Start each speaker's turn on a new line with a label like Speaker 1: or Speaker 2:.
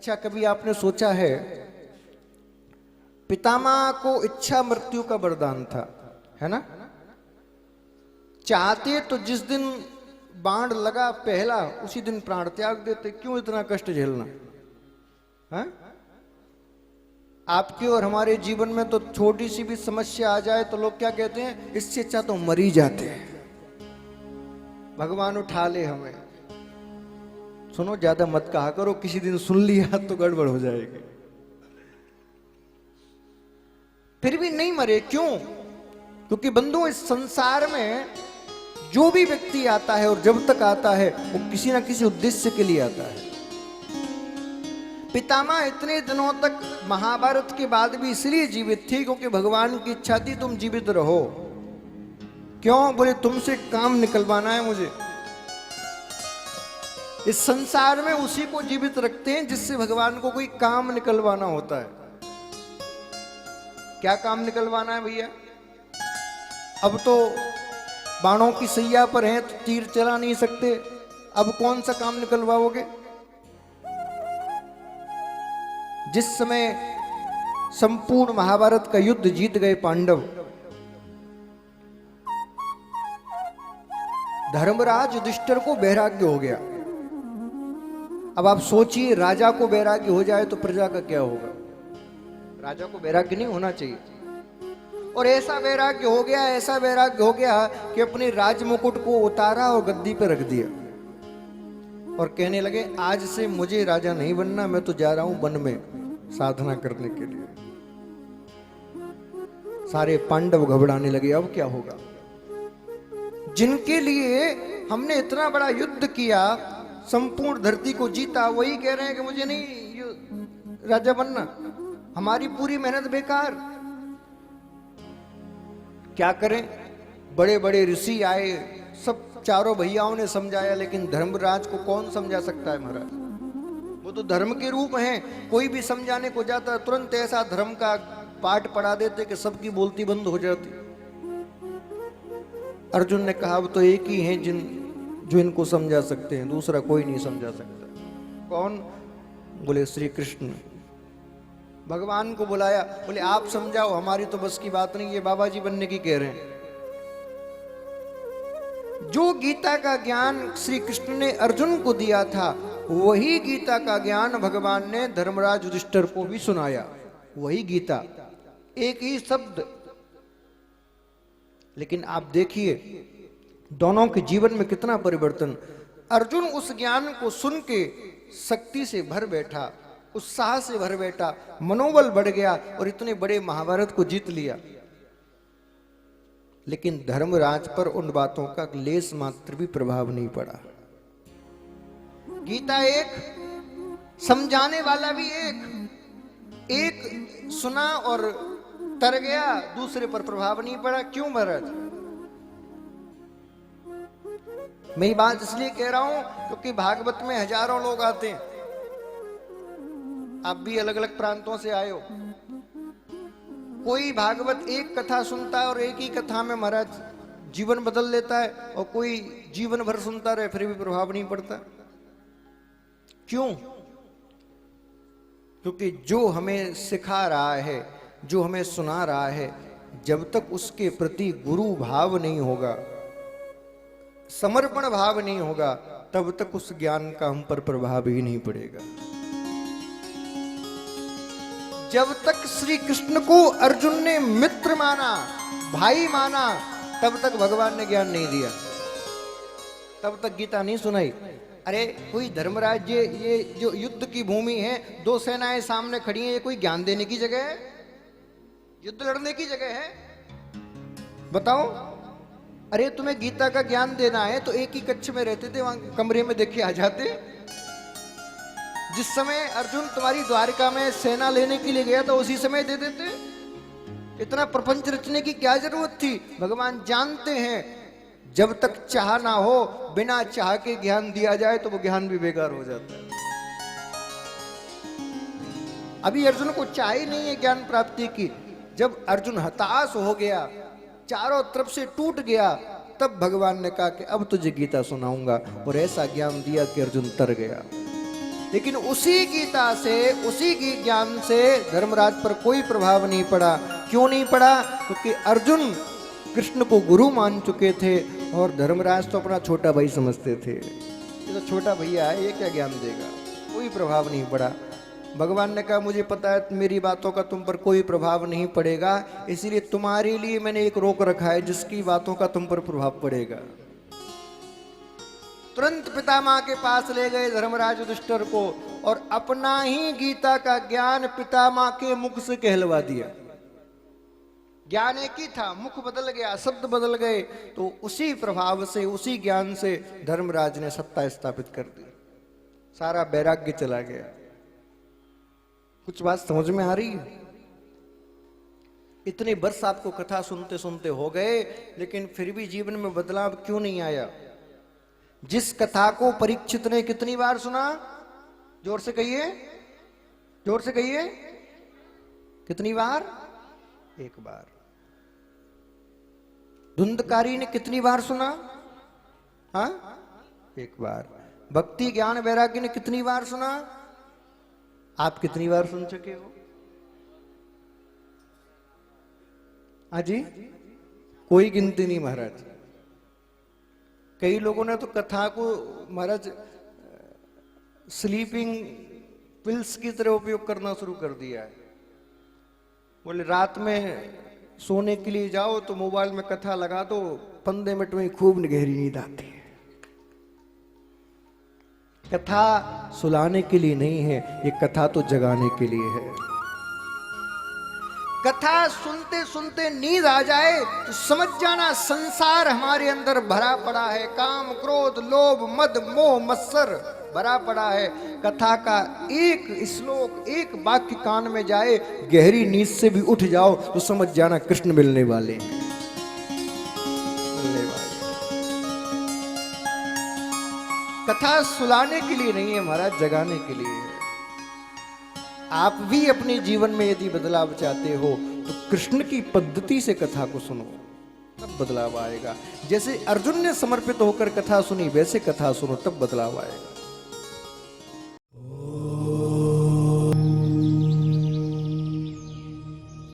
Speaker 1: अच्छा, कभी आपने सोचा है, पितामह को इच्छा मृत्यु का वरदान था, है ना? चाहते तो जिस दिन बाण लगा पहला उसी दिन प्राण त्याग देते, क्यों इतना कष्ट झेलना? है? आपके और हमारे जीवन में तो छोटी सी भी समस्या आ जाए तो लोग क्या कहते हैं, इससे अच्छा तो मर ही जाते हैं, भगवान उठा ले हमें। सुनो, ज्यादा मत कहा करो, किसी दिन सुन लिया तो गड़बड़ हो जाएगी। फिर भी नहीं मरे, क्यों? क्योंकि बंधु, इस संसार में जो भी व्यक्ति आता है और जब तक आता है वो किसी ना किसी उद्देश्य के लिए आता है। पितामह इतने दिनों तक महाभारत के बाद भी इसलिए जीवित थे क्योंकि भगवान की इच्छा थी तुम जीवित रहो। क्यों? बोले तुमसे काम निकलवाना है मुझे। इस संसार में उसी को जीवित रखते हैं जिससे भगवान को कोई काम निकलवाना होता है। क्या काम निकलवाना है भैया? अब तो बाणों की सैया पर हैं तो तीर चला नहीं सकते, अब कौन सा काम निकलवाओगे? जिस समय संपूर्ण महाभारत का युद्ध जीत गए पांडव, धर्मराज युधिष्ठिर को वैराग्य हो गया। अब आप सोचिए, राजा को वैराग्य हो जाए तो प्रजा का क्या होगा? राजा को वैराग्य नहीं होना चाहिए। और ऐसा वैराग्य हो गया, ऐसा वैराग्य हो गया कि अपने राज मुकुट को उतारा और गद्दी पर रख दिया और कहने लगे, आज से मुझे राजा नहीं बनना, मैं तो जा रहा हूं वन में साधना करने के लिए। सारे पांडव घबराने लगे, अब क्या होगा? जिनके लिए हमने इतना बड़ा युद्ध किया, संपूर्ण धरती को जीता, वही कह रहे हैं कि मुझे नहीं राजा बनना, हमारी पूरी मेहनत बेकार। क्या करें? बड़े बड़े ऋषि आए, सब चारों भैयाओं ने समझाया, लेकिन धर्मराज को कौन समझा सकता है महाराज? वो तो धर्म के रूप हैं, कोई भी समझाने को जाता तुरंत ऐसा धर्म का पाठ पढ़ा देते कि सबकी बोलती बंद हो जाती। अर्जुन ने कहा, अब तो एक ही हैं जो इनको समझा सकते हैं, दूसरा कोई नहीं समझा सकता। कौन? बोले श्री कृष्ण। भगवान को बुलाया, बोले आप समझाओ, हमारी तो बस की बात नहीं, ये बाबा जी बनने की कह रहे हैं। जो गीता का ज्ञान श्री कृष्ण ने अर्जुन को दिया था, वही गीता का ज्ञान भगवान ने धर्मराज युधिष्ठिर को भी सुनाया। वही गीता, एक ही शब्द, लेकिन आप देखिए दोनों के जीवन में कितना परिवर्तन। अर्जुन उस ज्ञान को सुन के शक्ति से भर बैठा, उत्साह से भर बैठा, मनोबल बढ़ गया और इतने बड़े महाभारत को जीत लिया। लेकिन धर्मराज पर उन बातों का लेस मात्र भी प्रभाव नहीं पड़ा। गीता एक, समझाने वाला भी एक सुना और तर गया, दूसरे पर प्रभाव नहीं पड़ा। क्यों महाराज? मैं ये बात इसलिए कह रहा हूं क्योंकि भागवत में हजारों लोग आते हैं, आप भी अलग अलग प्रांतों से आए हो। कोई भागवत एक कथा सुनता है और एक ही कथा में महाराज जीवन बदल लेता है, और कोई जीवन भर सुनता रहे फिर भी प्रभाव नहीं पड़ता। क्यों? क्योंकि जो हमें सिखा रहा है, जो हमें सुना रहा है, जब तक उसके प्रति गुरु भाव नहीं होगा, समर्पण भाव नहीं होगा, तब तक उस ज्ञान का हम पर प्रभाव ही नहीं पड़ेगा। जब तक श्री कृष्ण को अर्जुन ने मित्र माना, भाई माना, तब तक भगवान ने ज्ञान नहीं दिया, तब तक गीता नहीं सुनाई। अरे कोई धर्मराज, ये जो युद्ध की भूमि है, दो सेनाएं सामने खड़ी हैं, ये कोई ज्ञान देने की जगह है? युद्ध लड़ने की जगह है? बताओ। अरे तुम्हें गीता का ज्ञान देना है तो एक ही कक्ष में रहते थे, वहां कमरे में देखे आ जाते। जिस समय अर्जुन तुम्हारी द्वारिका में सेना लेने के लिए गया था उसी समय दे देते। इतना प्रपंच रचने की क्या जरूरत थी? भगवान जानते हैं जब तक चाह ना हो, बिना चाह के ज्ञान दिया जाए तो वो ज्ञान भी बेकार हो जाता है। अभी अर्जुन को चाह ही नहीं है ज्ञान प्राप्ति की। जब अर्जुन हताश हो गया, चारों तरफ से टूट गया, तब भगवान ने कहा कि अब तुझे गीता सुनाऊंगा, और ऐसा ज्ञान दिया कि अर्जुन तर गया। लेकिन उसी गीता से, उसी ज्ञान से धर्मराज पर कोई प्रभाव नहीं पड़ा। क्यों नहीं पड़ा? क्योंकि अर्जुन कृष्ण को गुरु मान चुके थे और धर्मराज तो अपना छोटा भाई समझते थे। ये तो छोटा भैया है, ये क्या ज्ञान देगा? कोई प्रभाव नहीं पड़ा। भगवान ने कहा मुझे पता है मेरी बातों का तुम पर कोई प्रभाव नहीं पड़ेगा, इसीलिए तुम्हारे लिए मैंने एक रोक रखा है जिसकी बातों का तुम पर प्रभाव पड़ेगा। तुरंत पितामह के पास ले गए धर्मराज युधिष्ठिर को और अपना ही गीता का ज्ञान पितामह के मुख से कहलवा दिया। ज्ञान एक ही था, मुख बदल गया, शब्द बदल गए, तो उसी प्रभाव से, उसी ज्ञान से धर्मराज ने सत्ता स्थापित कर दी। सारा वैराग्य चला गया। कुछ बात समझ में आ रही है? इतने वर्ष आपको कथा सुनते सुनते हो गए, लेकिन फिर भी जीवन में बदलाव क्यों नहीं आया? जिस कथा को परीक्षित ने कितनी बार सुना? जोर से कहिए, जोर से कहिए। कितनी बार? एक बार। धुंधकारी ने कितनी बार सुना? हाँ, एक बार। भक्ति ज्ञान वैराग्य ने कितनी बार सुना? आप कितनी बार सुन चुके हो? हाजी, कोई गिनती नहीं महाराज। कई लोगों ने तो कथा को महाराज स्लीपिंग पिल्स की तरह उपयोग करना शुरू कर दिया है। बोले रात में सोने के लिए जाओ तो मोबाइल में कथा लगा दो, 15 मिनट में खूब गहरी नींद आती है। कथा सुलाने के लिए नहीं है, ये कथा तो जगाने के लिए है। कथा सुनते सुनते नींद आ जाए तो समझ जाना संसार हमारे अंदर भरा पड़ा है, काम क्रोध लोभ मद मोह मत्सर भरा पड़ा है। कथा का एक श्लोक, एक वाक्य कान में जाए, गहरी नींद से भी उठ जाओ तो समझ जाना कृष्ण मिलने वाले हैं। कथा सुलाने के लिए नहीं है महाराज, जगाने के लिए है। आप भी अपने जीवन में यदि बदलाव चाहते हो तो कृष्ण की पद्धति से कथा को सुनो, तब बदलाव आएगा। जैसे अर्जुन ने समर्पित होकर कथा सुनी, वैसे कथा सुनो, तब बदलाव आएगा।